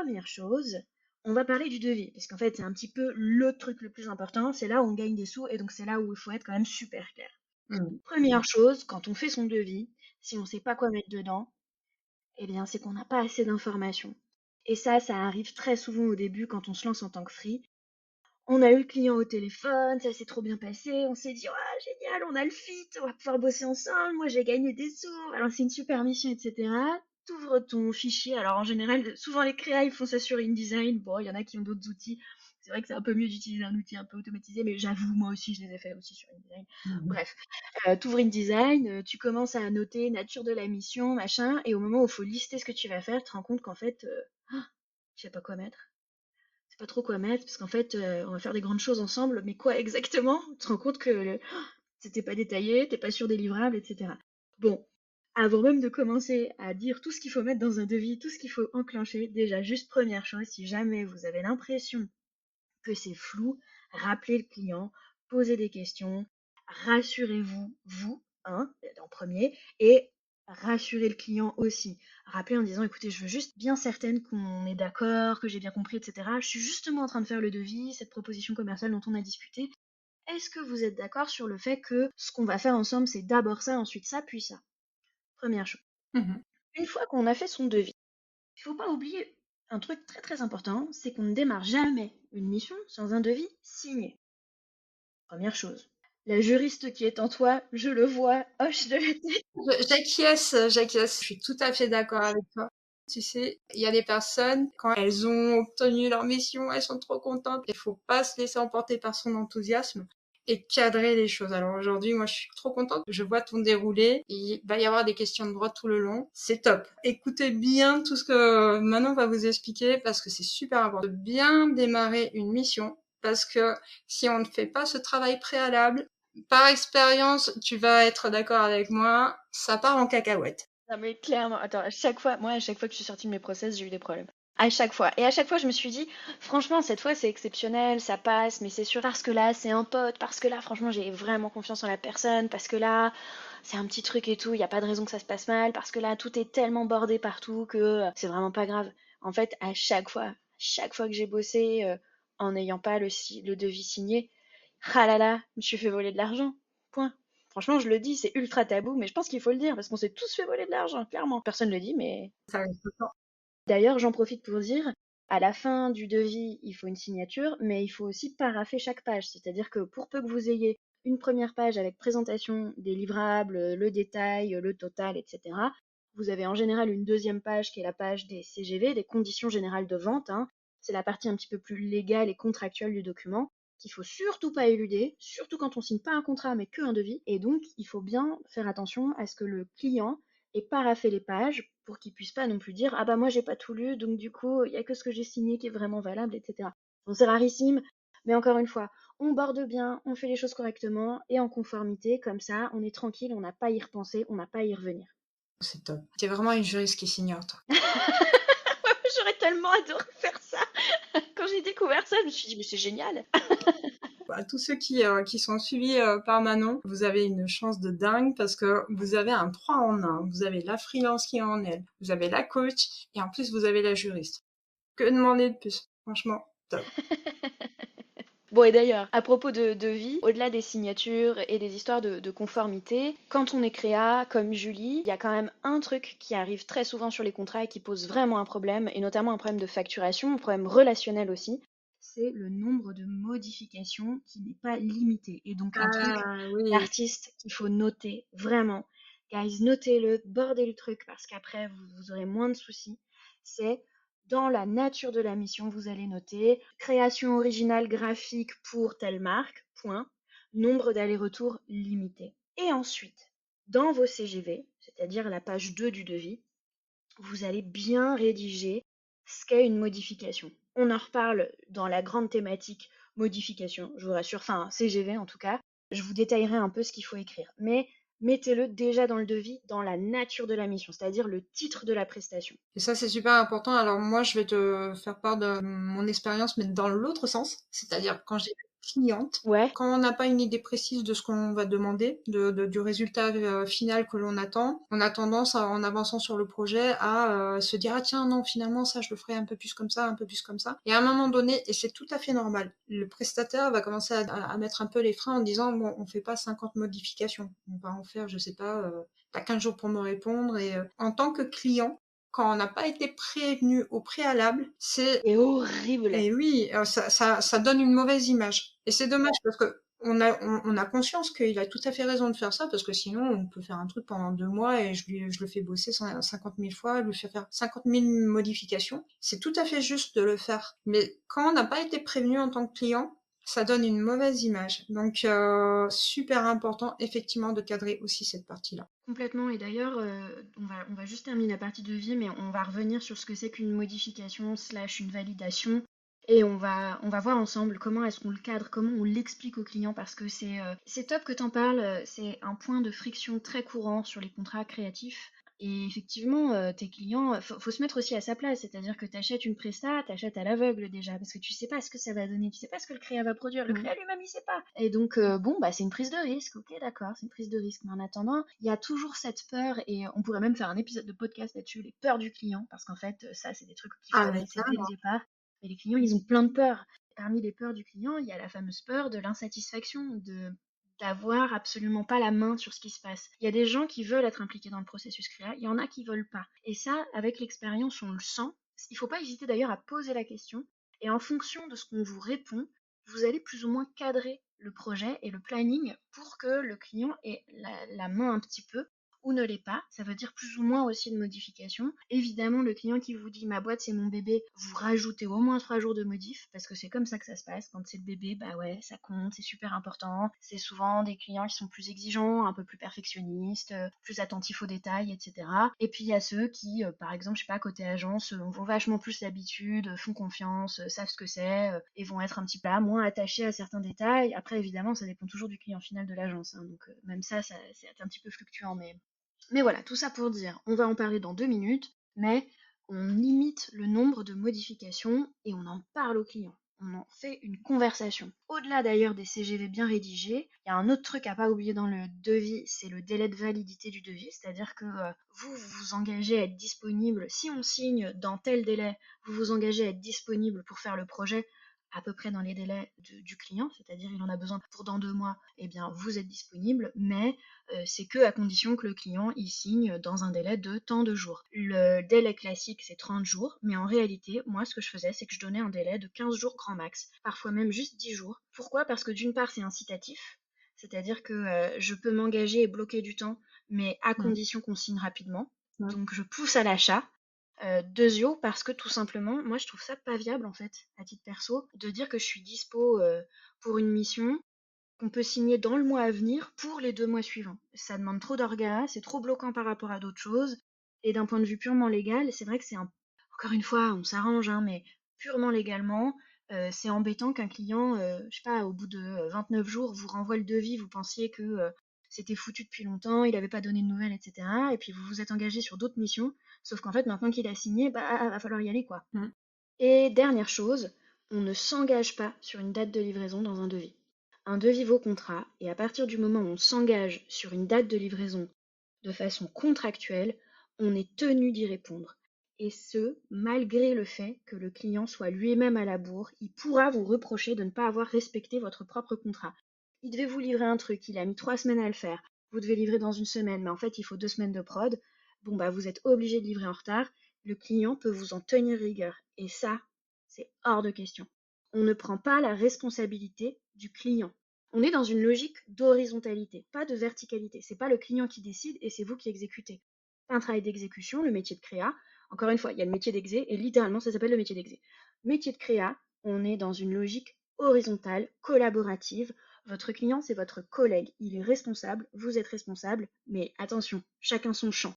Première chose, on va parler du devis, parce qu'en fait, c'est un petit peu le truc le plus important. C'est là où on gagne des sous, et donc c'est là où il faut être quand même super clair. Mmh. Première chose, quand on fait son devis, si on ne sait pas quoi mettre dedans, eh bien, c'est qu'on n'a pas assez d'informations. Et ça arrive très souvent au début quand on se lance en tant que free. On a eu le client au téléphone, ça s'est trop bien passé, on s'est dit, ouais, génial, on a le fit, on va pouvoir bosser ensemble, moi j'ai gagné des sous, alors c'est une super mission, etc. T'ouvres ton fichier, alors en général, souvent les créas, ils font ça sur InDesign, bon, il y en a qui ont d'autres outils, c'est vrai que c'est un peu mieux d'utiliser un outil un peu automatisé, mais j'avoue, moi aussi, je les ai fait aussi sur InDesign. Mmh. Bref, t'ouvres InDesign, tu commences à noter nature de la mission, machin, et au moment où il faut lister ce que tu vas faire, tu te rends compte qu'en fait, je sais pas quoi mettre, pas trop quoi mettre, parce qu'en fait, on va faire des grandes choses ensemble, mais quoi exactement? Tu te rends compte que c'était pas détaillé, t'es pas sûr des livrables, etc. Bon, avant même de commencer à dire tout ce qu'il faut mettre dans un devis, tout ce qu'il faut enclencher, déjà, juste première chose, si jamais vous avez l'impression que c'est flou, rappelez le client, posez des questions, rassurez-vous, vous, hein, en premier, et rassurez le client aussi. Rappelez en disant, écoutez, je veux juste bien certaine qu'on est d'accord, que j'ai bien compris, etc. Je suis justement en train de faire le devis, cette proposition commerciale dont on a discuté. Est-ce que vous êtes d'accord sur le fait que ce qu'on va faire ensemble, c'est d'abord ça, ensuite ça, puis ça? Première chose. Mmh. Une fois qu'on a fait son devis, il ne faut pas oublier un truc très très important, c'est qu'on ne démarre jamais une mission sans un devis signé. Première chose. La juriste qui est en toi, je le vois, hoche de la tête. J'acquiesce, je suis tout à fait d'accord avec toi. Tu sais, il y a des personnes, quand elles ont obtenu leur mission, elles sont trop contentes. Il faut pas se laisser emporter par son enthousiasme et cadrer les choses. Alors aujourd'hui, moi, je suis trop contente. Je vois ton déroulé. Il va y avoir des questions de droit tout le long. C'est top. Écoutez bien tout ce que Manon va vous expliquer parce que c'est super important de bien démarrer une mission. Parce que si on ne fait pas ce travail préalable, par expérience, tu vas être d'accord avec moi, ça part en cacahuète. Non mais clairement, attends, à chaque fois, moi à chaque fois que je suis sortie de mes process, j'ai eu des problèmes. À chaque fois. Et à chaque fois, je me suis dit, franchement, cette fois, c'est exceptionnel, ça passe, mais c'est sûr, parce que là, c'est un pote, parce que là, franchement, j'ai vraiment confiance en la personne, parce que là, c'est un petit truc et tout, il n'y a pas de raison que ça se passe mal, parce que là, tout est tellement bordé partout que c'est vraiment pas grave. En fait, à chaque fois que j'ai bossé en n'ayant pas le devis signé, ah là là, je me suis fait voler de l'argent. Point. Franchement, je le dis, c'est ultra tabou, mais je pense qu'il faut le dire parce qu'on s'est tous fait voler de l'argent, clairement. Personne ne le dit, mais Ça arrive tout le temps. d'ailleurs, j'en profite pour dire, à la fin du devis, il faut une signature, mais il faut aussi parapher chaque page. C'est-à-dire que pour peu que vous ayez une première page avec présentation des livrables, le détail, le total, etc., vous avez en général une deuxième page qui est la page des CGV, des conditions générales de vente, hein. C'est la partie un petit peu plus légale et contractuelle du document qu'il faut surtout pas éluder, surtout quand on signe pas un contrat mais que un devis. Et donc, il faut bien faire attention à ce que le client ait paraphé les pages pour qu'il puisse pas non plus dire ah bah moi j'ai pas tout lu donc du coup il y a que ce que j'ai signé qui est vraiment valable, etc. Bon, c'est rarissime, mais encore une fois, on borde bien, on fait les choses correctement et en conformité, comme ça on est tranquille, on n'a pas à y repenser, on n'a pas à y revenir. C'est top. T'es vraiment une juriste qui s'ignore, toi. J'aurais tellement adoré faire ça. Quand j'ai découvert ça, je me suis dit mais c'est génial. À tous ceux qui sont suivis par Manon, vous avez une chance de dingue parce que vous avez un 3 en 1. Vous avez la freelance qui est en elle, vous avez la coach et en plus vous avez la juriste. Que demander de plus? Franchement, top. Bon, et d'ailleurs, à propos de devis, au-delà des signatures et des histoires de conformité, quand on est créa, comme Julie, il y a quand même un truc qui arrive très souvent sur les contrats et qui pose vraiment un problème, et notamment un problème de facturation, un problème relationnel aussi. C'est le nombre de modifications qui n'est pas limité. Et donc, un truc Ah oui. d'artiste qu'il faut noter, vraiment. Guys, notez-le, bordez le truc, parce qu'après, vous aurez moins de soucis. C'est dans la nature de la mission, vous allez noter création originale graphique pour telle marque, point, nombre d'allers-retours limité. Et ensuite, dans vos CGV, c'est-à-dire la page 2 du devis, vous allez bien rédiger ce qu'est une modification. On en reparle dans la grande thématique modification, je vous rassure, enfin CGV en tout cas. Je vous détaillerai un peu ce qu'il faut écrire. Mais mettez-le déjà dans le devis, dans la nature de la mission, c'est-à-dire le titre de la prestation. Et ça, c'est super important. Alors moi, je vais te faire part de mon expérience, mais dans l'autre sens. C'est-à-dire, quand j'ai cliente. Ouais. Quand on n'a pas une idée précise de ce qu'on va demander, du résultat final que l'on attend, on a tendance, en avançant sur le projet, à se dire ah tiens non finalement ça je le ferai un peu plus comme ça, un peu plus comme ça. Et à un moment donné, et c'est tout à fait normal, le prestataire va commencer à mettre un peu les freins en disant bon on fait pas 50 modifications, on va en faire je sais pas, t'as 15 jours pour me répondre et en tant que client quand on n'a pas été prévenu au préalable, c'est C'est horrible. et oui, ça donne une mauvaise image. Et c'est dommage parce que on a conscience qu'il a tout à fait raison de faire ça parce que sinon on peut faire un truc pendant 2 mois et je le fais bosser 50 000 fois, lui faire 50 000 modifications. C'est tout à fait juste de le faire. Mais quand on n'a pas été prévenu en tant que client, ça donne une mauvaise image. Donc super important effectivement de cadrer aussi cette partie-là. Complètement. Et d'ailleurs, on va juste terminer la partie de vie, mais on va revenir sur ce que c'est qu'une modification slash une validation. Et on va voir ensemble comment est-ce qu'on le cadre, comment on l'explique au client, parce que c'est top que t'en parles. C'est un point de friction très courant sur les contrats créatifs. Et effectivement, tes clients, faut se mettre aussi à sa place, c'est-à-dire que tu achètes une presta, tu achètes à l'aveugle déjà, parce que tu sais pas ce que ça va donner, tu sais pas ce que le créa va produire, le Mm. créa lui-même il sait pas. Et donc bon, bah c'est une prise de risque, ok d'accord, c'est une prise de risque, mais en attendant, il y a toujours cette peur, et on pourrait même faire un épisode de podcast là-dessus, les peurs du client, parce qu'en fait ça c'est des trucs qu'il faut Ah mais adresser dès le carrément. départ. Et les clients ils ont plein de peurs. Parmi les peurs du client, il y a la fameuse peur de l'insatisfaction, de d'avoir absolument pas la main sur ce qui se passe. Il y a des gens qui veulent être impliqués dans le processus créa, il y en a qui veulent pas. Et ça, avec l'expérience, on le sent. Il faut pas hésiter d'ailleurs à poser la question. Et en fonction de ce qu'on vous répond, vous allez plus ou moins cadrer le projet et le planning pour que le client ait la main un petit peu ou ne l'est pas. Ça veut dire plus ou moins aussi de modifications. Évidemment, le client qui vous dit ma boîte c'est mon bébé, vous rajoutez au moins 3 jours de modif parce que c'est comme ça que ça se passe. Quand c'est le bébé, bah ouais, ça compte, c'est super important. C'est souvent des clients qui sont plus exigeants, un peu plus perfectionnistes, plus attentifs aux détails, etc. Et puis il y a ceux qui, par exemple, je sais pas, côté agence, vont vachement plus l'habitude, font confiance, savent ce que c'est et vont être un petit peu là, moins attachés à certains détails. Après, évidemment, ça dépend toujours du client final de l'agence, hein, donc même ça c'est un petit peu fluctuant, mais voilà, tout ça pour dire, on va en parler dans 2 minutes, mais on limite le nombre de modifications et on en parle au client. On en fait une conversation. Au-delà d'ailleurs des CGV bien rédigés, il y a un autre truc à pas oublier dans le devis, c'est le délai de validité du devis, c'est-à-dire que vous vous engagez à être disponible, si on signe dans tel délai, vous vous engagez à être disponible pour faire le projet à peu près dans les délais du client, c'est-à-dire il en a besoin pour dans 2 mois, eh bien vous êtes disponible, mais c'est que à condition que le client y signe dans un délai de tant de jours. Le délai classique, c'est 30 jours, mais en réalité, moi, ce que je faisais, c'est que je donnais un délai de 15 jours grand max, parfois même juste 10 jours. Pourquoi? Parce que d'une part, c'est incitatif, c'est-à-dire que je peux m'engager et bloquer du temps, mais à Mm. condition qu'on signe rapidement. Mm. Donc je pousse à l'achat. Deuxio, parce que tout simplement, moi je trouve ça pas viable en fait, à titre perso, de dire que je suis dispo pour une mission qu'on peut signer dans le mois à venir pour les 2 mois suivants. Ça demande trop d'orgas, c'est trop bloquant par rapport à d'autres choses. Et d'un point de vue purement légal, c'est vrai que encore une fois, on s'arrange, hein, mais purement légalement, c'est embêtant qu'un client, je sais pas, au bout de 29 jours, vous renvoie le devis, vous pensiez que c'était foutu depuis longtemps, il n'avait pas donné de nouvelles, etc. Et puis vous vous êtes engagé sur d'autres missions, sauf qu'en fait, maintenant qu'il a signé, bah, va falloir y aller, quoi. Mm. Et dernière chose, on ne s'engage pas sur une date de livraison dans un devis. Un devis vaut contrat, et à partir du moment où on s'engage sur une date de livraison de façon contractuelle, on est tenu d'y répondre. Et ce, malgré le fait que le client soit lui-même à la bourre, il pourra vous reprocher de ne pas avoir respecté votre propre contrat. Il devait vous livrer un truc, il a mis 3 semaines à le faire, vous devez livrer dans une semaine, mais en fait il faut 2 semaines de prod. Bon bah vous êtes obligé de livrer en retard, le client peut vous en tenir rigueur. Et ça, c'est hors de question. On ne prend pas la responsabilité du client. On est dans une logique d'horizontalité, pas de verticalité. C'est pas le client qui décide et c'est vous qui exécutez. C'est un travail d'exécution, le métier de créa. Encore une fois, il y a le métier d'exé et littéralement ça s'appelle le métier d'exé. Métier de créa, on est dans une logique horizontale, collaborative. Votre client, c'est votre collègue. Il est responsable, vous êtes responsable, mais attention, chacun son champ.